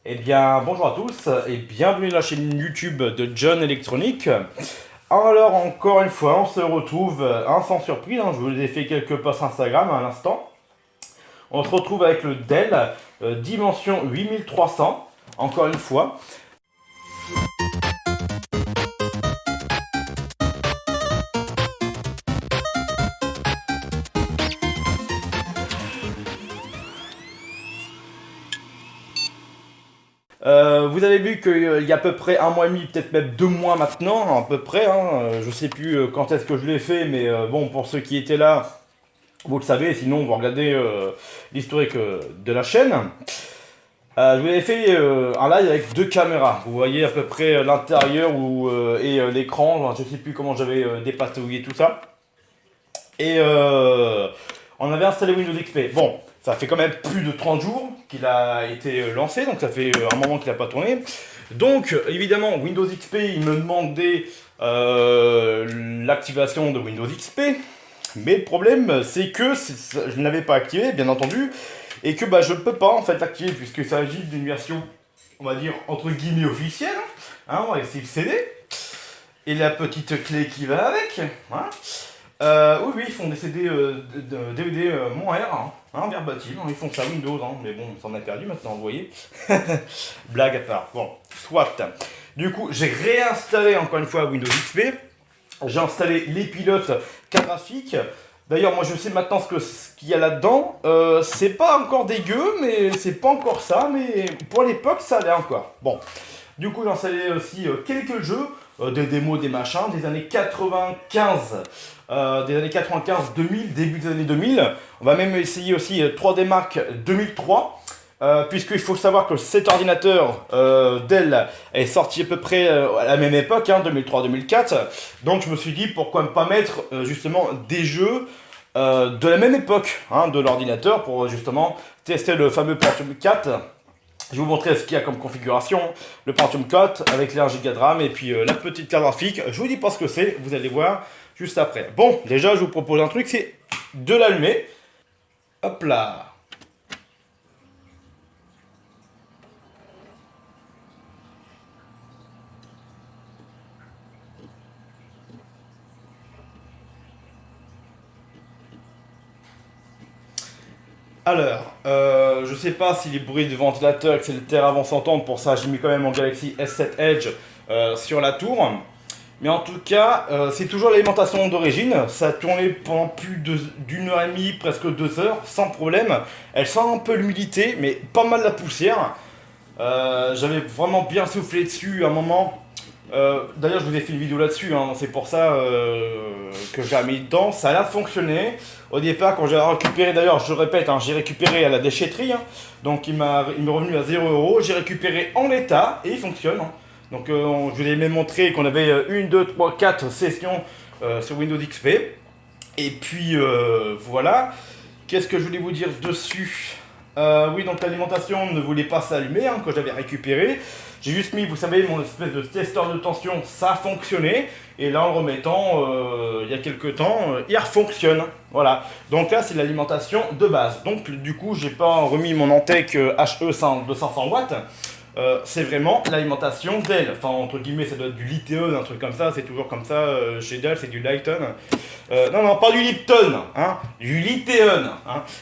Eh bien, bonjour à tous et bienvenue dans la chaîne YouTube de John Electronic. Alors, encore une fois, on se retrouve sans surprise. Je vous ai fait quelques posts Instagram à l'instant. On se retrouve avec le Dell Dimension 8300, encore une fois. Vous avez vu qu'il y a à peu près un mois et demi, peut-être même 2 mois maintenant, à peu près. Je sais plus quand est-ce que je l'ai fait, mais bon, pour ceux qui étaient là, vous le savez. Sinon, vous regardez l'historique de la chaîne. Je vous avais fait un live avec 2 caméras. Vous voyez à peu près l'intérieur et l'écran. Je sais plus comment j'avais dépatouillé tout ça. Et on avait installé Windows XP. Bon, ça fait quand même plus de 30 jours qu'il a été lancé, donc ça fait un moment qu'il n'a pas tourné. Donc, évidemment, Windows XP, il me demandait l'activation de Windows XP. Mais le problème, c'est que je ne l'avais pas activé, bien entendu, et que je ne peux pas en fait l'activer, puisqu'il s'agit d'une version, on va dire, entre guillemets officielle. On va essayer le CD, et la petite clé qui va avec. Oui, ils font des CD, DVD mon R, verbatim, ils font ça Windows, mais bon, ça en a perdu maintenant, vous voyez. Blague à part. Bon, soit. Du coup, j'ai réinstallé encore une fois Windows XP. J'ai installé les pilotes graphiques. D'ailleurs, moi je sais maintenant ce qu'il y a là-dedans. C'est pas encore dégueu, mais c'est pas encore ça. Mais pour l'époque, ça allait encore. Bon, du coup, j'ai installé aussi quelques jeux, des démos, des machins, des années 95, des années 95-2000, début des années 2000. On va même essayer aussi 3D Mark 2003. Puisqu'il faut savoir que cet ordinateur Dell est sorti à peu près à la même époque, 2003-2004. Donc je me suis dit pourquoi ne pas mettre justement des jeux de la même époque de l'ordinateur pour justement tester le fameux Pentium 4. Je vais vous montrer ce qu'il y a comme configuration. Le Pentium 4 avec les 1 Go de RAM et puis la petite carte graphique. Je vous dis pas ce que c'est, vous allez voir juste après. Bon, déjà je vous propose un truc, c'est de l'allumer. Hop là. Alors, je sais pas si les bruits de ventilateur, etc. vont s'entendre, pour ça j'ai mis quand même mon Galaxy S7 Edge sur la tour. Mais en tout cas, c'est toujours l'alimentation d'origine. Ça a tourné pendant plus d'une heure et demie, presque 2 heures, sans problème. Elle sent un peu l'humidité, mais pas mal la poussière. J'avais vraiment bien soufflé dessus à un moment. D'ailleurs, je vous ai fait une vidéo là-dessus, c'est pour ça que j'ai mis dedans. Ça a fonctionné. Au départ, quand j'ai récupéré, d'ailleurs, je répète, j'ai récupéré à la déchetterie. Donc, il m'est revenu à 0 €. J'ai récupéré en l'état et il fonctionne. Donc, je vous ai même montré qu'on avait 1, 2, 3, 4 sessions sur Windows XP. Et puis, voilà. Qu'est-ce que je voulais vous dire dessus? Oui, donc l'alimentation ne voulait pas s'allumer quand j'avais récupéré. J'ai juste mis, vous savez, mon espèce de testeur de tension, ça a fonctionné. Et là, en le remettant, il y a quelques temps, il refonctionne. Voilà. Donc là, c'est l'alimentation de base. Donc, du coup, j'ai pas remis mon Antec HE 200 watts. C'est vraiment l'alimentation Dell. Enfin, entre guillemets, ça doit être du Liteon, un truc comme ça. C'est toujours comme ça. Chez Dell, c'est du Lighton. Non, pas du Lipton. Du Liteon.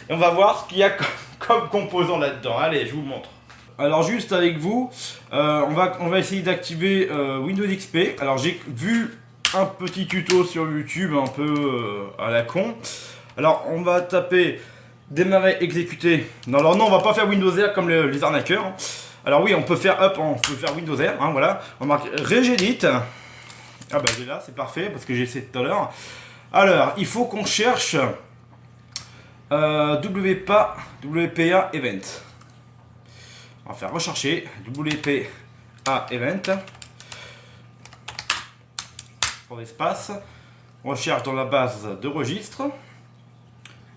Et on va voir ce qu'il y a comme composant là-dedans. Allez, je vous montre. Alors juste avec vous, on va essayer d'activer Windows XP. Alors j'ai vu un petit tuto sur YouTube un peu à la con. Alors on va taper démarrer, exécuter. Non, alors non, on va pas faire Windows R comme les arnaqueurs. Alors oui, on peut faire Windows R, voilà. On marque Regedit. Ah bah j'ai là, c'est parfait parce que j'ai essayé tout à l'heure. Alors, il faut qu'on cherche WPA Event. On va faire rechercher WPA Event. Pour l'espace. On recherche dans la base de registre.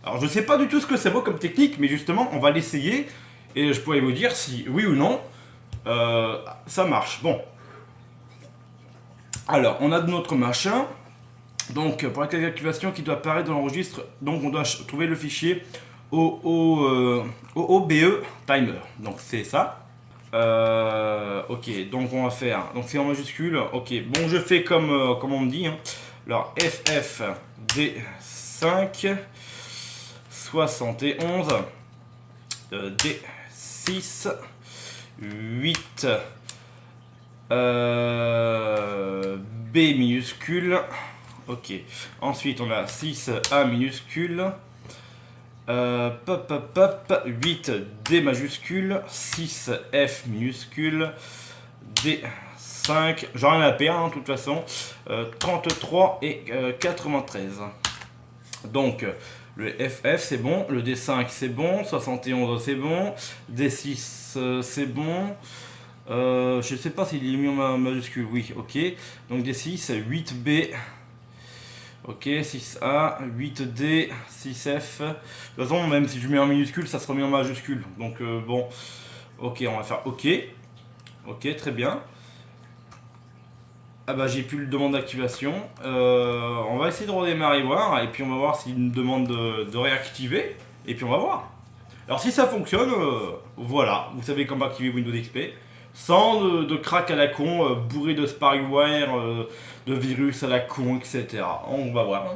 Alors je ne sais pas du tout ce que ça vaut comme technique, mais justement on va l'essayer et je pourrais vous dire si oui ou non ça marche. Bon. Alors on a notre machin. Donc pour la calculation qui doit apparaître dans l'enregistre, donc on doit trouver le fichier OOBE timer. Donc c'est ça. Ok, donc on va faire. Donc c'est en majuscule. Ok, bon, je fais comme on me dit. Hein. Alors FF D5 71 D6 8 B minuscule. Ok, ensuite on a 6A minuscule. Pop, pop, pop, 8 D majuscule, 6 F minuscule, D 5, j'en ai rien à perdre hein, de toute façon, 33 et 93. Donc le FF c'est bon, le D5 c'est bon, 71 c'est bon, D6 c'est bon. Je sais pas s'il est mis en majuscule, oui, ok. Donc D6, 8B. Ok, 6A, 8D, 6F. De toute façon, même si je mets en minuscule, ça sera mis en majuscule. Donc bon, ok, on va faire OK. Ok, très bien. Ah bah j'ai plus le demande d'activation. On va essayer de redémarrer voir. Et puis on va voir s'il me demande de réactiver. Et puis on va voir. Alors si ça fonctionne, voilà. Vous savez comment activer Windows XP. Sans de crack à la con, bourré de spyware, de virus à la con, etc. On va voir.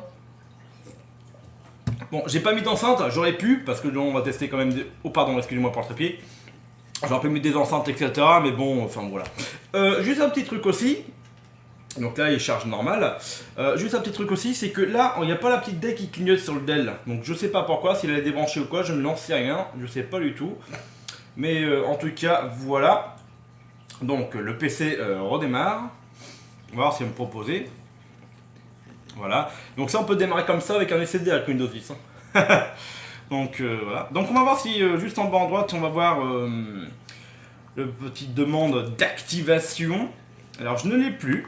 Bon, j'ai pas mis d'enceinte, j'aurais pu, parce que là on va tester quand même des... Oh pardon, excusez-moi pour le trépied. J'aurais pu mettre des enceintes, etc. Mais bon, enfin voilà. Juste un petit truc aussi. Donc là il charge normal. Juste un petit truc aussi, c'est que là, il n'y a pas la petite DEC qui clignote sur le Dell. Donc je sais pas pourquoi, s'il est débranché ou quoi, je ne n'en sais rien. Je sais pas du tout. Mais en tout cas, voilà. Donc le PC redémarre. On va voir ce qu'il va me proposer. Voilà. Donc ça on peut démarrer comme ça avec un SSD avec Windows 10. Hein. Donc voilà. Donc on va voir si juste en bas à droite on va voir le petit demande d'activation. Alors je ne l'ai plus.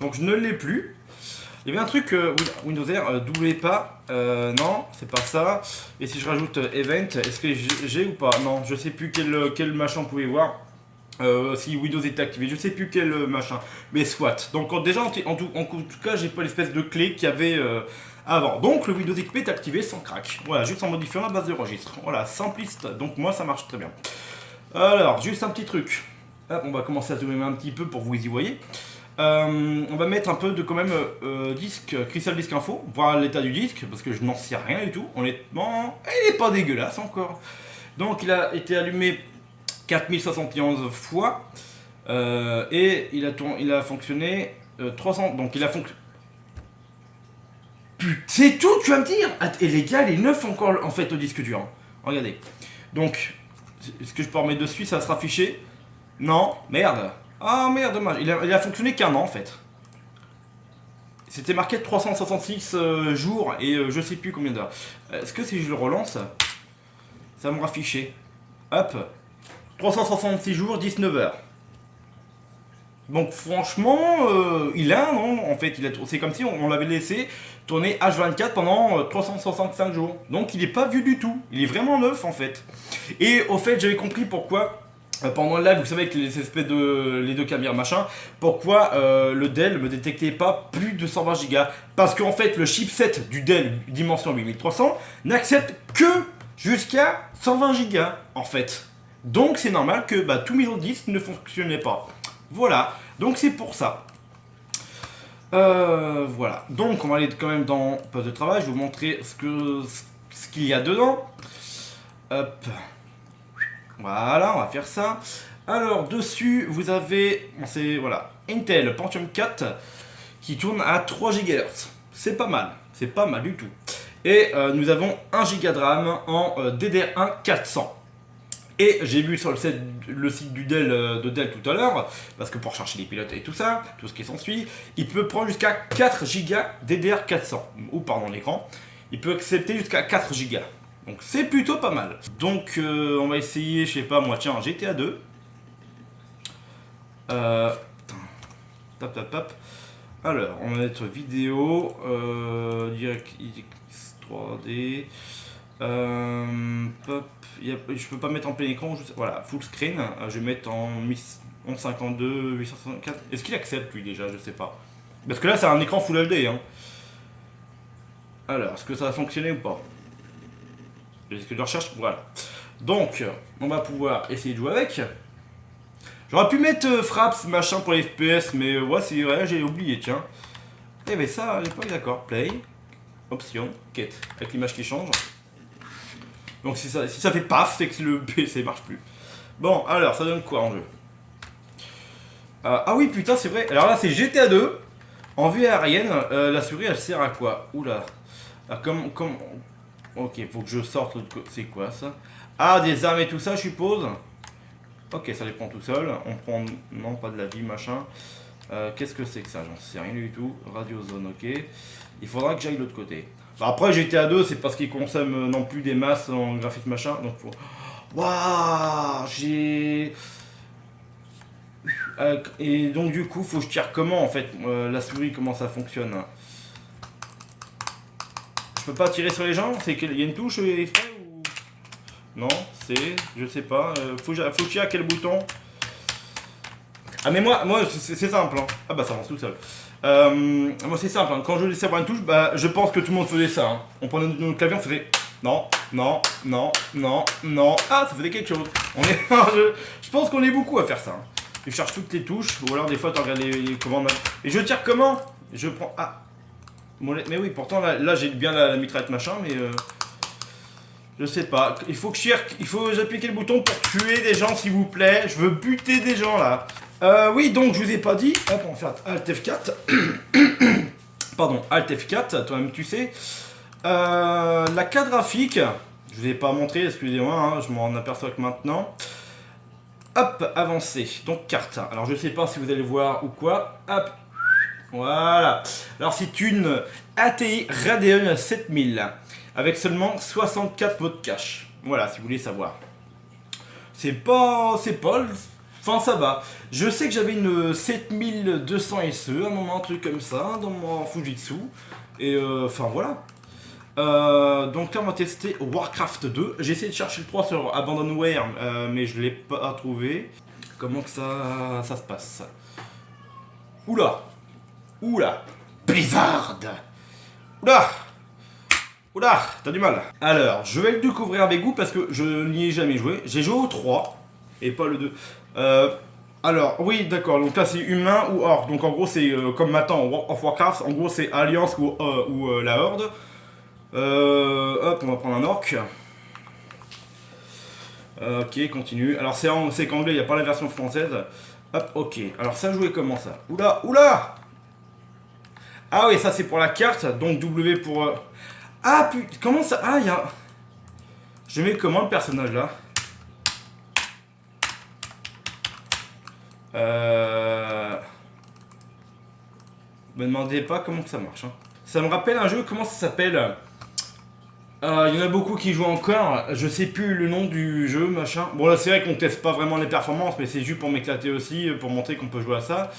Donc je ne l'ai plus. Il y avait un truc Windows R, doublez pas. Non, c'est pas ça. Et si je rajoute Event, est-ce que j'ai ou pas? Non, je sais plus quel machin vous pouvez voir. Si Windows est activé, je sais plus quel machin. Mais soit. Donc déjà, en tout cas, j'ai pas l'espèce de clé qu'il y avait avant. Donc le Windows XP est activé sans crack. Voilà, juste en modifiant la base de registre. Voilà, simpliste. Donc moi, ça marche très bien. Alors, juste un petit truc. Hop, on va commencer à zoomer un petit peu pour que vous y voyez. On va mettre un peu de quand même disque, Crystal Disk Info, voir l'état du disque, parce que je n'en sais rien du tout. Honnêtement, il n'est pas dégueulasse encore. Donc il a été allumé 4071 fois et il a fonctionné 300. Donc il a fonctionné. Putain, c'est tout, tu vas me dire. Et les gars, il est neuf encore en fait au disque dur. Hein. Regardez. Donc, est-ce que je peux en remettre dessus, ça sera affiché? Non, merde. Ah merde, dommage. Il a fonctionné qu'un an en fait. C'était marqué 366 jours et je sais plus combien d'heures. Est-ce que si je le relance, ça va me rafficher? Hop. 366 jours, 19 heures. Donc franchement, il a un an en fait. C'est comme si on l'avait laissé tourner H24 pendant 365 jours. Donc il n'est pas vieux du tout. Il est vraiment neuf en fait. Et au fait, j'avais compris pourquoi. Pendant le live, vous savez, avec les espèces de les deux caméras machin, pourquoi le Dell me détectait pas plus de 120 Go. Parce qu'en fait, le chipset du Dell Dimension 8300 n'accepte que jusqu'à 120 Go en fait. Donc c'est normal que tous mes autres disques ne fonctionnaient pas. Voilà, donc c'est pour ça. Voilà, donc on va aller quand même dans poste de travail, je vais vous montrer ce qu'il y a dedans. Hop. Voilà, on va faire ça. Alors dessus, vous avez voilà, Intel Pentium 4 qui tourne à 3 GHz. C'est pas mal du tout. Et nous avons 1 Go de RAM en DDR1 400. Et j'ai vu sur le site du Dell, de Dell tout à l'heure, parce que pour chercher les pilotes et tout ça, tout ce qui s'ensuit, il peut prendre jusqu'à 4 Go DDR400, ou pardon l'écran, il peut accepter jusqu'à 4 Go. Donc c'est plutôt pas mal. Donc on va essayer, je sais pas moi, tiens, GTA 2. Tap. Alors, on va mettre vidéo, DirectX 3D. Je peux pas mettre en plein écran, voilà, full screen. Je vais mettre en 1152, 864. Est-ce qu'il accepte lui déjà? Je sais pas. Parce que là, c'est un écran full HD. Hein. Alors, est-ce que ça va fonctionner ou pas? Est-ce que je recherche? Voilà. Donc, on va pouvoir essayer de jouer avec. J'aurais pu mettre fraps machin pour les FPS, mais ouais, c'est vrai, j'ai oublié, tiens. Il y avait ça à l'époque, d'accord. Play, option, quête, avec l'image qui change. Donc si ça fait paf, c'est que le PC marche plus. Bon, alors, ça donne quoi en jeu? Ah oui, putain, c'est vrai. Alors là, c'est GTA 2. En vue aérienne, la souris, elle sert à quoi? Oula. Ah, Ok, faut que je sorte l'autre côté. C'est quoi ça? Ah, des armes et tout ça, je suppose. Ok, ça les prend tout seul. On prend... Non, pas de la vie, machin. Qu'est-ce que c'est que ça? J'en sais rien du tout. Radio zone, ok. Il faudra que j'aille de l'autre côté. Bah, après, GTA 2, c'est parce qu'il consomme non plus des masses en graphisme, machin. Donc, faut... Waouh, j'ai... et donc, du coup, faut que je tire comment, en fait, la souris, comment ça fonctionne? Je peux pas tirer sur les gens? C'est qu'il y a une touche exprès ou... Non, c'est... Je sais pas. Faut que je tire à quel bouton? Ah mais moi c'est simple hein. Ah bah ça avance tout seul. Moi c'est simple hein. Quand je laissais avoir une touche, bah je pense que tout le monde faisait ça hein. On prenait notre clavier, on faisait... Non, non, non, non, non. Ah ça faisait quelque chose. On est... je pense qu'on est beaucoup à faire ça hein. Tu cherches toutes les touches, ou alors des fois tu regardes les commandes. Et je tire comment? Je prends... Ah mais oui, pourtant là j'ai bien la mitraillette machin, mais je sais pas. Il faut que je tire, il faut que j'appuie le bouton pour tuer des gens s'il vous plaît. Je veux buter des gens là. Oui, donc je vous ai pas dit. Hop, on va faire Alt F4. Pardon, Alt F4, toi-même tu sais. La carte graphique, je vous ai pas montré, excusez-moi, hein, je m'en aperçois que maintenant. Hop, avancer. Donc carte. Alors je sais pas si vous allez voir ou quoi. Hop. Voilà. Alors c'est une ATI Radeon 7000 avec seulement 64 mots de cache. Voilà, si vous voulez savoir. Enfin ça va. Je sais que j'avais une 7200 SE à un moment, un truc comme ça, dans mon Fujitsu. Et enfin voilà. Donc là on va tester Warcraft 2. J'ai essayé de chercher le 3 sur Abandonware, mais je l'ai pas trouvé. Comment que ça se passe? Oula. Oula. Blizzard. Oula. Oula, t'as du mal. Alors, je vais le découvrir avec vous parce que je n'y ai jamais joué. J'ai joué au 3 et pas le 2. Alors, oui, d'accord. Donc là, c'est humain ou horde. Donc en gros, c'est comme maintenant en World of Warcraft. En gros, c'est Alliance ou la horde. Hop, on va prendre un orc. Ok, continue. Alors, c'est qu'anglais, il n'y a pas la version française. Hop, ok. Alors, ça jouait comment ça? Oula, oula. Ah oui, ça c'est pour la carte. Donc W pour... Ah putain, comment ça... Ah, il y a... Je mets comment le personnage là? Me demandez pas comment que ça marche. Hein. Ça me rappelle un jeu, comment ça s'appelle? Il y en a beaucoup qui jouent encore. Je sais plus le nom du jeu, machin. Bon là c'est vrai qu'on teste pas vraiment les performances, mais c'est juste pour m'éclater aussi, pour montrer qu'on peut jouer à ça.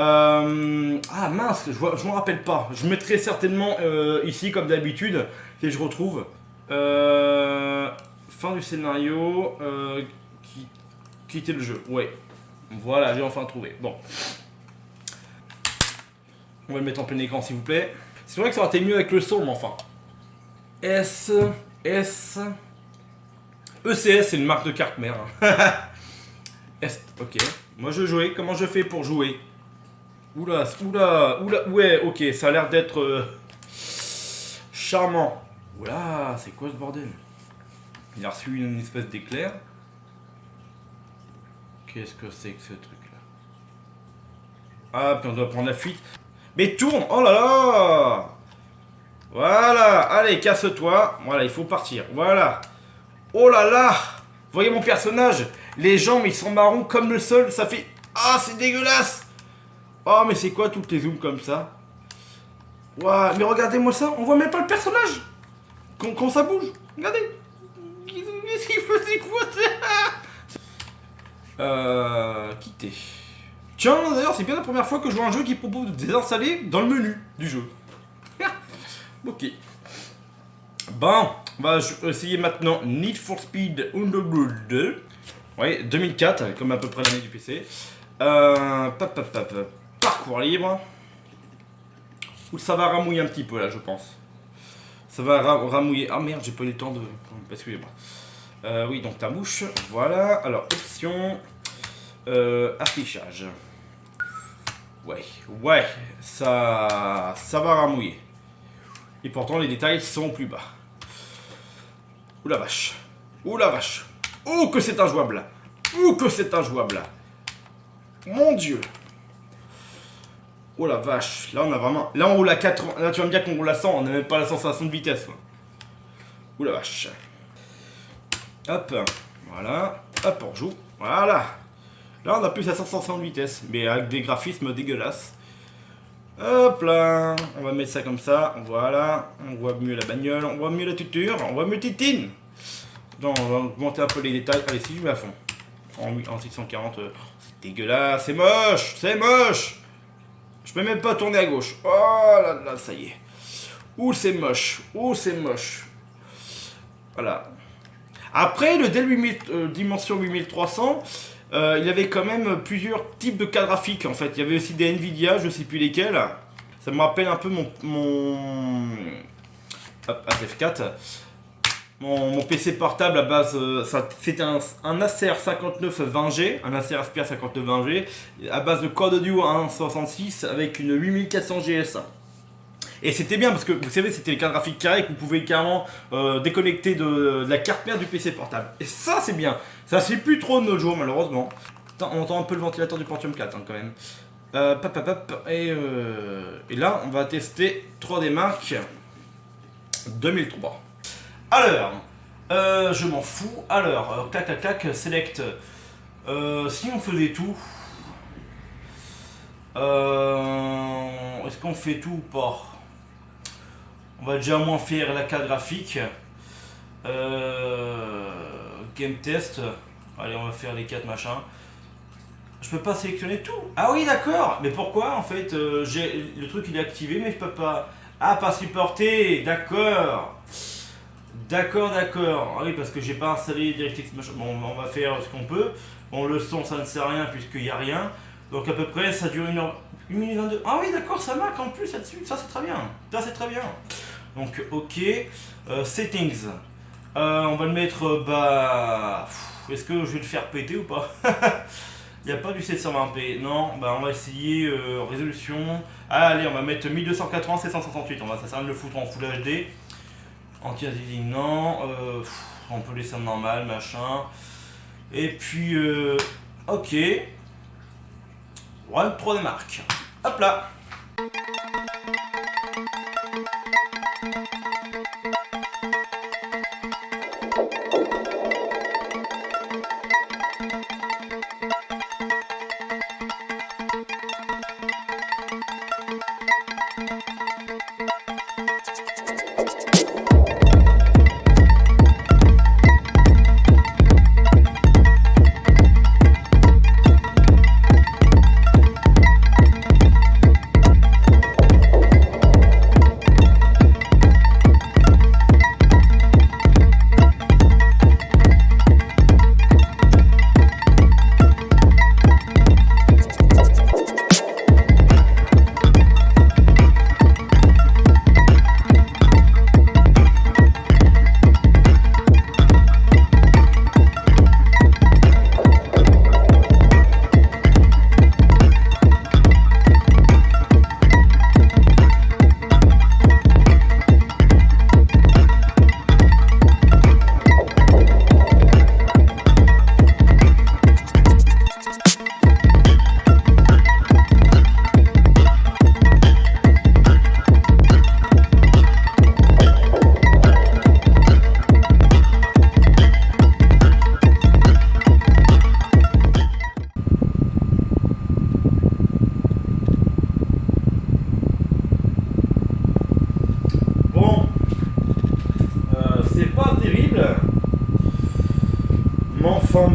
Ah mince, je m'en rappelle pas. Je mettrai certainement ici comme d'habitude si je retrouve. Fin du scénario. Quitter le jeu. Ouais. Voilà, j'ai enfin trouvé. Bon. On va le mettre en plein écran s'il vous plaît. C'est vrai que ça aurait été mieux avec le son, mais enfin. ECS c'est une marque de carte mère. Ok. Moi je jouais. Comment je fais pour jouer? Oula, oula, oula, ouais, ok, ça a l'air d'être charmant. Oula, c'est quoi ce bordel? Il a reçu une espèce d'éclair. Qu'est-ce que c'est que ce truc là? Ah, puis on doit prendre la fuite. Mais tourne, oh là là! Voilà, allez, casse-toi. Voilà, il faut partir, voilà. Oh là là! Voyez mon personnage, les jambes ils sont marrons comme le sol, ça fait... Ah, c'est dégueulasse! Oh mais c'est quoi toutes les zooms comme ça? Waouh, mais regardez-moi ça, on voit même pas le personnage quand ça bouge. Regardez. Qu'est-ce qu'il faisait quoi ça? Quitter. Tiens, d'ailleurs, c'est bien la première fois que je vois un jeu qui propose de désinstaller dans le menu du jeu. Ok. Bon, on va essayer maintenant Need for Speed Underground 2. Ouais, 2004, comme à peu près l'année du PC. Parcours libre. Ou ça va ramouiller un petit peu là, je pense. Ça va ramouiller. Ah merde, j'ai pas eu le temps de... Excusez-moi. Oui, donc ta mouche, voilà. Alors, option, affichage. Ouais, ça va ramouiller. Et pourtant, les détails sont plus bas. Ouh la vache. Oh, que c'est injouable. Mon Dieu. Oh la vache. Là, on a vraiment... Là, on roule à 80... Là, tu vas me dire qu'on roule à 100. On n'a même pas la sensation de vitesse. Là. Ouh la vache. Hop. Voilà. Hop, on joue. Voilà. Là, on a plus la sensation de vitesse. Mais avec des graphismes dégueulasses. Hop là. On va mettre ça comme ça. Voilà. On voit mieux la bagnole. On voit mieux la tuture. On voit mieux Titine. Donc, on va augmenter un peu les détails. Allez, si je mets à fond. En 640. C'est dégueulasse. C'est moche. Je peux même pas tourner à gauche. Oh là là, ça y est. Ouh, c'est moche. Voilà. Après, le Dell 8000, Dimension 8300, il y avait quand même plusieurs types de cartes graphiques en fait. Il y avait aussi des Nvidia, je sais plus lesquels. Ça me rappelle un peu mon ATF4. Mon PC portable à base, c'était un Acer 5920G, un Acer Aspire 5920G, à base de Core Audio 1.66 avec une 8400 GS. Et c'était bien parce que vous savez, c'était les cartes graphiques carrées que vous pouvez carrément déconnecter de la carte mère du PC portable. Et ça, c'est bien. Ça, c'est plus trop de nos jours, malheureusement. Attends, on entend un peu le ventilateur du Pentium 4 hein, quand même. Et là, on va tester 3D Mark 2003. Alors, je m'en fous. Alors, clac, select. Si on faisait tout, est-ce qu'on fait tout ou pas? On va déjà au moins faire la carte graphique. Game test. Allez, on va faire les 4 machins. Je peux pas sélectionner tout. Ah oui, d'accord. Mais pourquoi en fait le truc il est activé, mais je peux pas. Ah, pas supporté. D'accord. Ah oui, parce que j'ai pas installé DirectX machin. Bon, on va faire ce qu'on peut. Bon, le son ça ne sert à rien puisqu'il n'y a rien. Donc à peu près ça dure 1 minute 22. Ah oui, d'accord, ça marque en plus là-dessus. Ça c'est très bien. Donc ok. Settings. On va le mettre est-ce que je vais le faire péter ou pas? Il n'y a pas du 720p. Non, on va essayer résolution. Allez, on va mettre 1280 768. Ça sert à le foutre en Full HD. Anti-aliasing, non. On peut laisser normal, machin. Et puis, ok. Run 3D Mark. Hop là.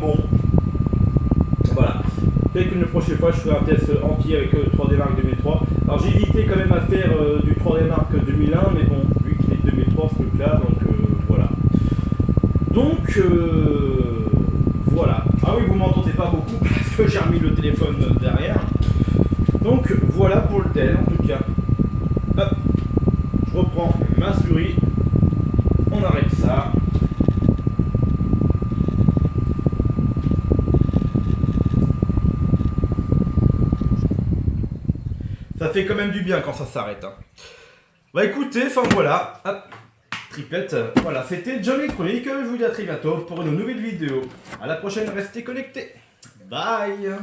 Bon, voilà. Peut-être qu'une prochaine fois je ferai un test entier avec 3D Mark 2003. Alors j'ai hésité quand même à faire du 3D Mark 2001, mais bon, vu qu'il est 2003 ce truc là, donc voilà. Donc voilà. Ah oui, vous m'entendez pas beaucoup parce que j'ai remis le téléphone derrière. Donc voilà pour le tel en tout cas. Hop, je reprends ma souris. On arrête ça. Ça fait quand même du bien quand ça s'arrête. Hein. Bah écoutez, enfin voilà. Hop, triplette. Voilà, c'était Johnny Chronique. Je vous dis à très bientôt pour une nouvelle vidéo. À la prochaine, restez connectés. Bye.